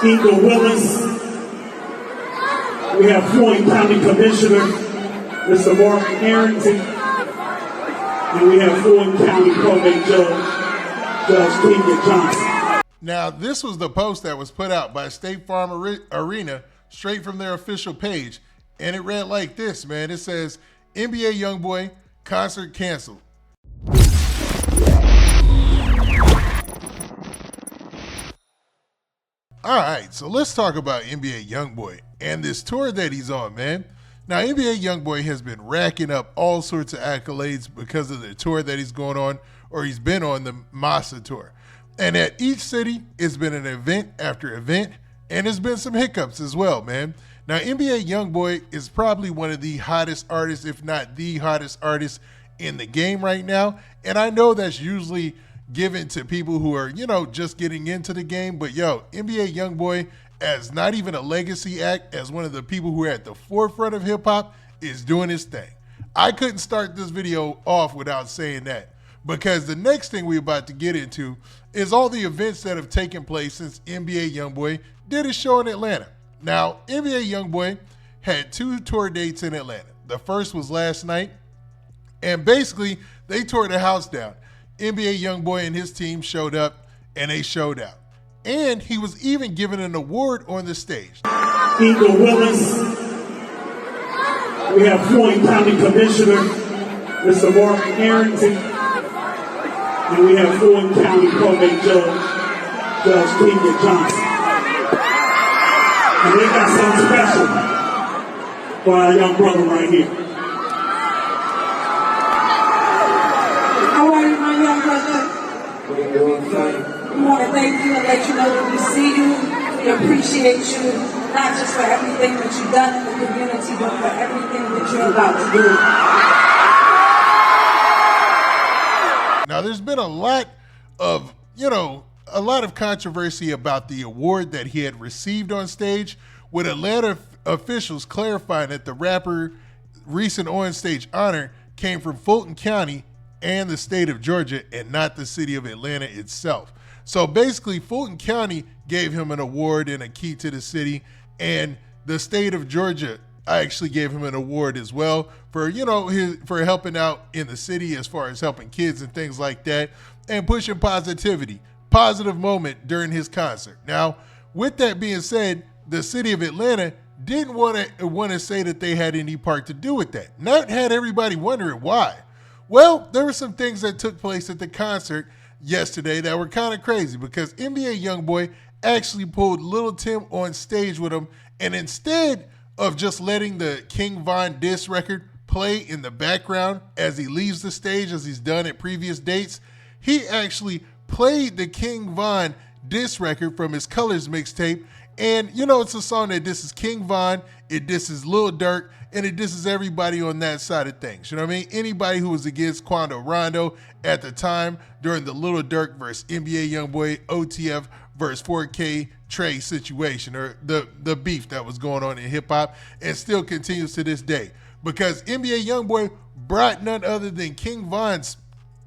Eagle Willis. We have Floyd County Commissioner, Mr. Mark Arrington. And we have Floyd County Probate Judge, Judge Keegan Johnson. Now, this was the post that was put out by State Farm Arena straight from their official page. And it read like this, man. It says, NBA YoungBoy concert canceled. All right, so let's talk about NBA YoungBoy and this tour that he's on, man. Now, NBA YoungBoy has been racking up all sorts of accolades because of the tour that he's going on, or he's been on, the Massa tour. And at each city, it's been an event after event, and there's been some hiccups as well, man. Now, NBA YoungBoy is probably one of the hottest artists, if not the hottest artist in the game right now. And I know that's usually given to people who are, you know, just getting into the game. But yo, NBA YoungBoy, as not even a legacy act, as one of the people who are at the forefront of hip hop, is doing his thing. I couldn't start this video off without saying that, because the next thing we're about to get into is all the events that have taken place since NBA YoungBoy did his show in Atlanta. Now, NBA YoungBoy had 2 tour dates in Atlanta. The first was last night, and basically they tore the house down. NBA YoungBoy and his team showed up, and they showed out. And he was even given an award on the stage. Eagle Willis. We have Floyd County Commissioner, Mr. Mark Arrington. And we have Floyd County Probate Judge, Judge Keegan Johnson. And they got something special for our young brother right here. How are you, my young brother? What are you doing, son? We want to thank you and let you know that we see you, we appreciate you, not just for everything that you've done in the community, but for everything that you're about to do. Now, there's been a lot of, a lot of controversy about the award that he had received on stage, with Atlanta officials clarifying that the rapper recent on-stage honor came from Fulton County and the state of Georgia, and not the city of Atlanta itself. So basically, Fulton County gave him an award and a key to the city, and the state of Georgia actually gave him an award as well for, for helping out in the city as far as helping kids and things like that, and pushing positivity, positive moment during his concert. Now, with that being said, the city of Atlanta didn't want to say that they had any part to do with that. And that had everybody wondering why. Well, there were some things that took place at the concert yesterday that were kind of crazy, because NBA YoungBoy actually pulled Lil Tim on stage with him, and instead of just letting the King Von diss record play in the background as he leaves the stage, as he's done at previous dates, he actually played the King Von diss record from his Colors mixtape. And, it's a song that disses King Von, it disses Lil Durk, and it disses everybody on that side of things. You know what I mean? Anybody who was against Quando Rondo at the time during the Lil Durk versus NBA YoungBoy OTF versus 4K Trey situation, or the beef that was going on in hip hop, and still continues to this day. Because NBA YoungBoy brought none other than King Von's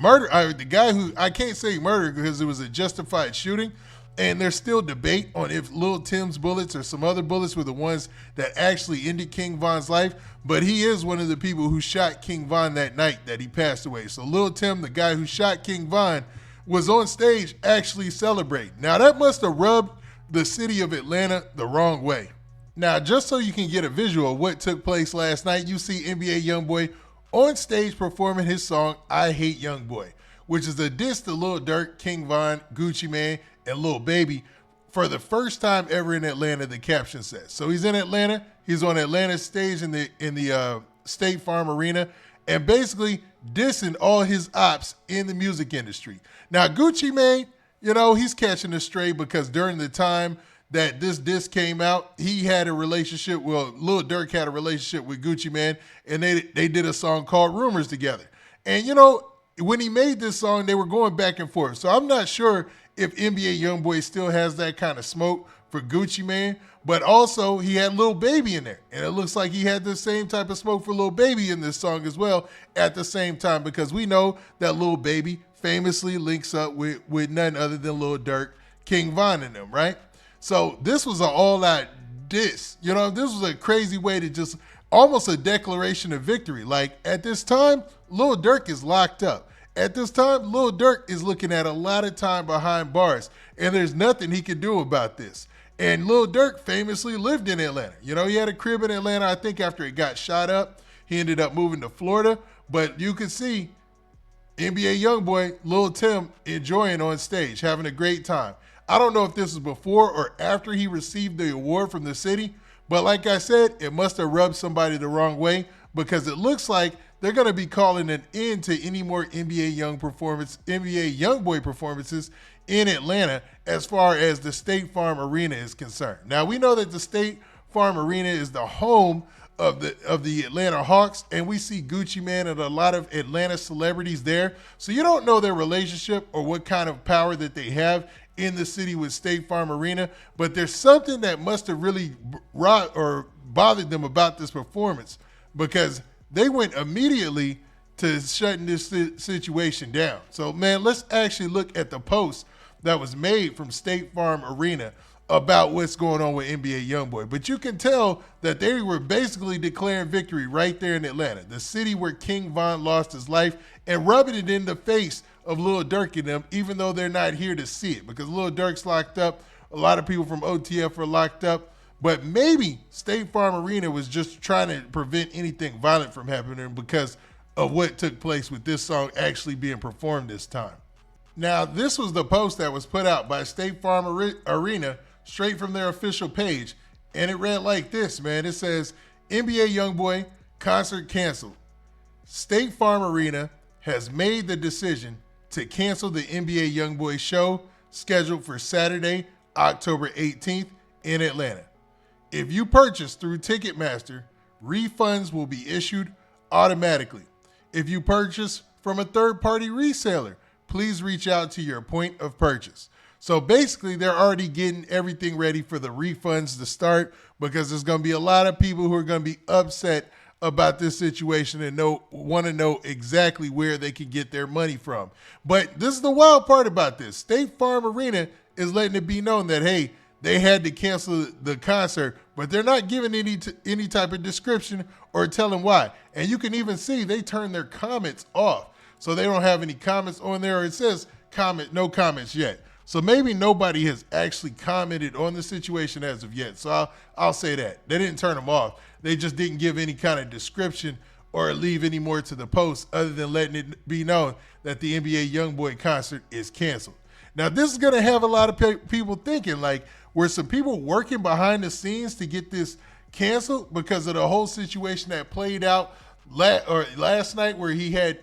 murder, the guy who, I can't say murder because it was a justified shooting, and there's still debate on if Lil Tim's bullets or some other bullets were the ones that actually ended King Von's life, but he is one of the people who shot King Von that night that he passed away. So Lil Tim, the guy who shot King Von, was on stage actually celebrating. Now, that must have rubbed the city of Atlanta the wrong way. Now, just so you can get a visual of what took place last night, you see NBA YoungBoy on stage performing his song, I Hate YoungBoy, which is a diss to Lil Durk, King Von, Gucci Mane, and Lil Baby for the first time ever in Atlanta, the caption says. So he's in Atlanta, he's on Atlanta's stage in the State Farm Arena, and basically dissing all his ops in the music industry. Now, Gucci Mane, he's catching a stray, because during the time that this diss came out, he had a relationship, Lil Durk had a relationship with Gucci Mane, and they did a song called Rumors together. And, when he made this song, they were going back and forth. So I'm not sure if NBA YoungBoy still has that kind of smoke for Gucci Mane, but also he had Lil Baby in there. And it looks like he had the same type of smoke for Lil Baby in this song as well at the same time, because we know that Lil Baby famously links up with none other than Lil Durk, King Von and them, right? So this was an all-out diss. You know, this was a crazy way to just almost a declaration of victory. Like at this time, Lil Durk is locked up. At this time, Lil Durk is looking at a lot of time behind bars, and there's nothing he can do about this. And Lil Durk famously lived in Atlanta. You know, he had a crib in Atlanta. I think after it got shot up, he ended up moving to Florida. But you could see NBA YoungBoy Lul Tim enjoying on stage, having a great time. I don't know if this was before or after he received the award from the city, but like I said, it must have rubbed somebody the wrong way, because it looks like they're going to be calling an end to any more NBA YoungBoy performances in Atlanta as far as the State Farm Arena is concerned. Now, we know that the State Farm Arena is the home of the Atlanta Hawks, and we see Gucci Mane and a lot of Atlanta celebrities there. So you don't know their relationship or what kind of power that they have in the city with State Farm Arena, but there's something that must have really bothered them about this performance, because they went immediately to shutting this situation down. So, man, let's actually look at the post that was made from State Farm Arena about what's going on with NBA YoungBoy. But you can tell that they were basically declaring victory right there in Atlanta, the city where King Von lost his life, and rubbing it in the face of Lil Durk and them, even though they're not here to see it, because Lil Durk's locked up. A lot of people from OTF are locked up. But maybe State Farm Arena was just trying to prevent anything violent from happening because of what took place with this song actually being performed this time. Now, this was the post that was put out by State Farm Arena straight from their official page, and it read like this, man. It says, NBA YoungBoy concert canceled. State Farm Arena has made the decision to cancel the NBA YoungBoy show scheduled for Saturday, October 18th in Atlanta. If you purchase through Ticketmaster, refunds will be issued automatically. If you purchase from a third-party reseller, please reach out to your point of purchase. So basically, they're already getting everything ready for the refunds to start, because there's going to be a lot of people who are going to be upset about this situation and want to know exactly where they can get their money from. But this is the wild part about this. State Farm Arena is letting it be known that, hey, they had to cancel the concert, but they're not giving any type of description or telling why. And you can even see they turned their comments off. So they don't have any comments on there, or it says no comments yet. So maybe nobody has actually commented on the situation as of yet. So I'll say that. They didn't turn them off. They just didn't give any kind of description or leave any more to the post other than letting it be known that the NBA YoungBoy concert is canceled. Now, this is going to have a lot of people thinking, like, were some people working behind the scenes to get this canceled because of the whole situation that played out last night, where he had,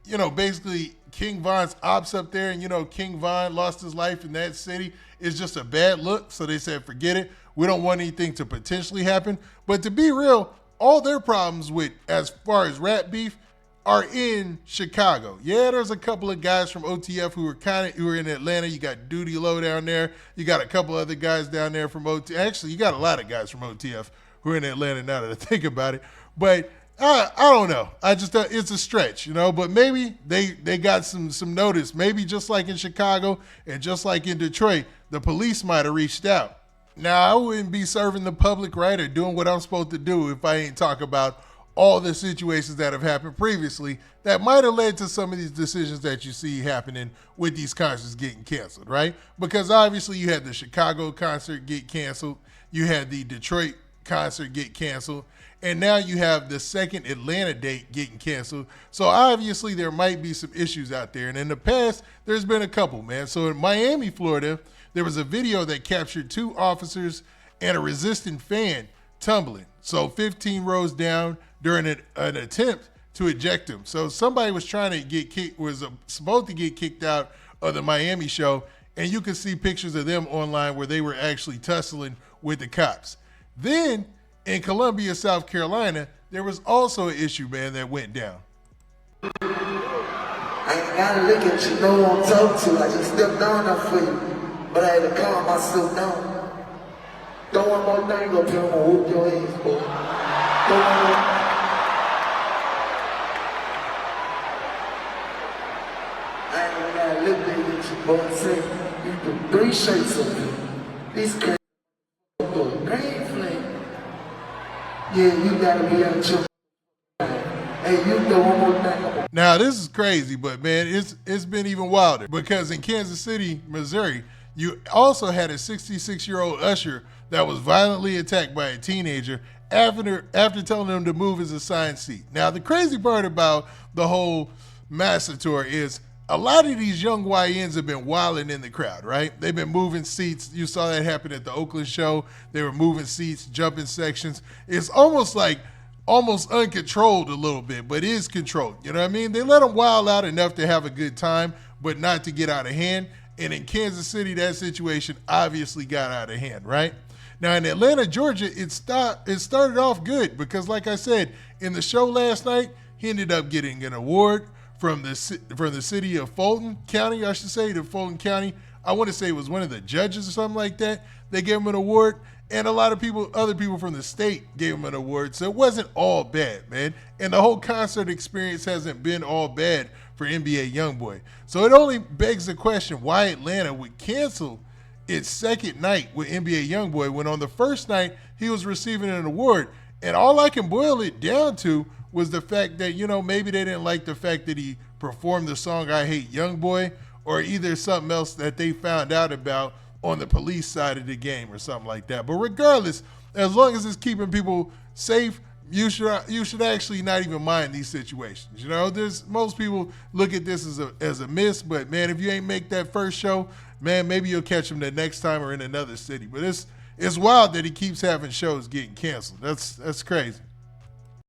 you know, basically King Von's ops up there, and, you know, King Von lost his life in that city. It's just a bad look. So they said, forget it. We don't want anything to potentially happen. But to be real, all their problems with, as far as rap beef, are in Chicago. Yeah, there's a couple of guys from OTF who are in Atlanta. You got Duty Low down there. You got a couple other guys down there from OTF. Actually, you got a lot of guys from OTF who are in Atlanta now that I think about it. But I don't know. I just it's a stretch, you know. But maybe they got some notice. Maybe just like in Chicago and just like in Detroit, the police might have reached out. Now, I wouldn't be serving the public right or doing what I'm supposed to do if I ain't talk about all the situations that have happened previously that might have led to some of these decisions that you see happening with these concerts getting canceled, right? Because obviously you had the Chicago concert get canceled, you had the Detroit concert get canceled, and now you have the second Atlanta date getting canceled. So obviously there might be some issues out there. And in the past, there's been a couple, man. So in Miami, Florida, there was a video that captured 2 officers and a resistant fan tumbling. So 15 rows down during an attempt to eject him. So somebody was trying to get kicked, was supposed to get kicked out of the Miami show, and you can see pictures of them online where they were actually tussling with the cops. Then in Columbia, South Carolina, there was also an issue, man, that went down. I ain't gotta look at you, know what I'm talking to. I just stepped on up for you, but I had to calm myself down. Don't one more thing up here, I'm gonna whoop your ass, boy. Don't one more. I ain't gonna look at you, boy. Say, you put 3 shirts on me. These crazy green flame. Yeah, you gotta be out your. Hey, you throw one more thing. Now this is crazy, but man, it's been even wilder because in Kansas City, Missouri, you also had a 66-year-old usher that was violently attacked by a teenager after telling him to move his assigned seat. Now the crazy part about the whole massacre is a lot of these young YNs have been wilding in the crowd, right? They've been moving seats. You saw that happen at the Oakland show. They were moving seats, jumping sections. It's almost uncontrolled a little bit, but is controlled. You know what I mean? They let them wild out enough to have a good time, but not to get out of hand. And in Kansas City, that situation obviously got out of hand, right? Now in Atlanta, Georgia, it started off good because, like I said, in the show last night, he ended up getting an award from the city of Fulton County, I should say, to Fulton County. I want to say it was one of the judges or something like that. They gave him an award, and a lot of other people from the state gave him an award. So it wasn't all bad, man. And the whole concert experience hasn't been all bad for NBA YoungBoy. So it only begs the question why Atlanta would cancel its second night with NBA YoungBoy when on the first night he was receiving an award. And all I can boil it down to was the fact that, maybe they didn't like the fact that he performed the song I Hate YoungBoy, or either something else that they found out about on the police side of the game or something like that. But regardless, as long as it's keeping people safe, you should actually not even mind these situations. Most people look at this as a miss, but man, if you ain't make that first show, man, maybe you'll catch him the next time or in another city. But it's wild that he keeps having shows getting canceled. That's crazy.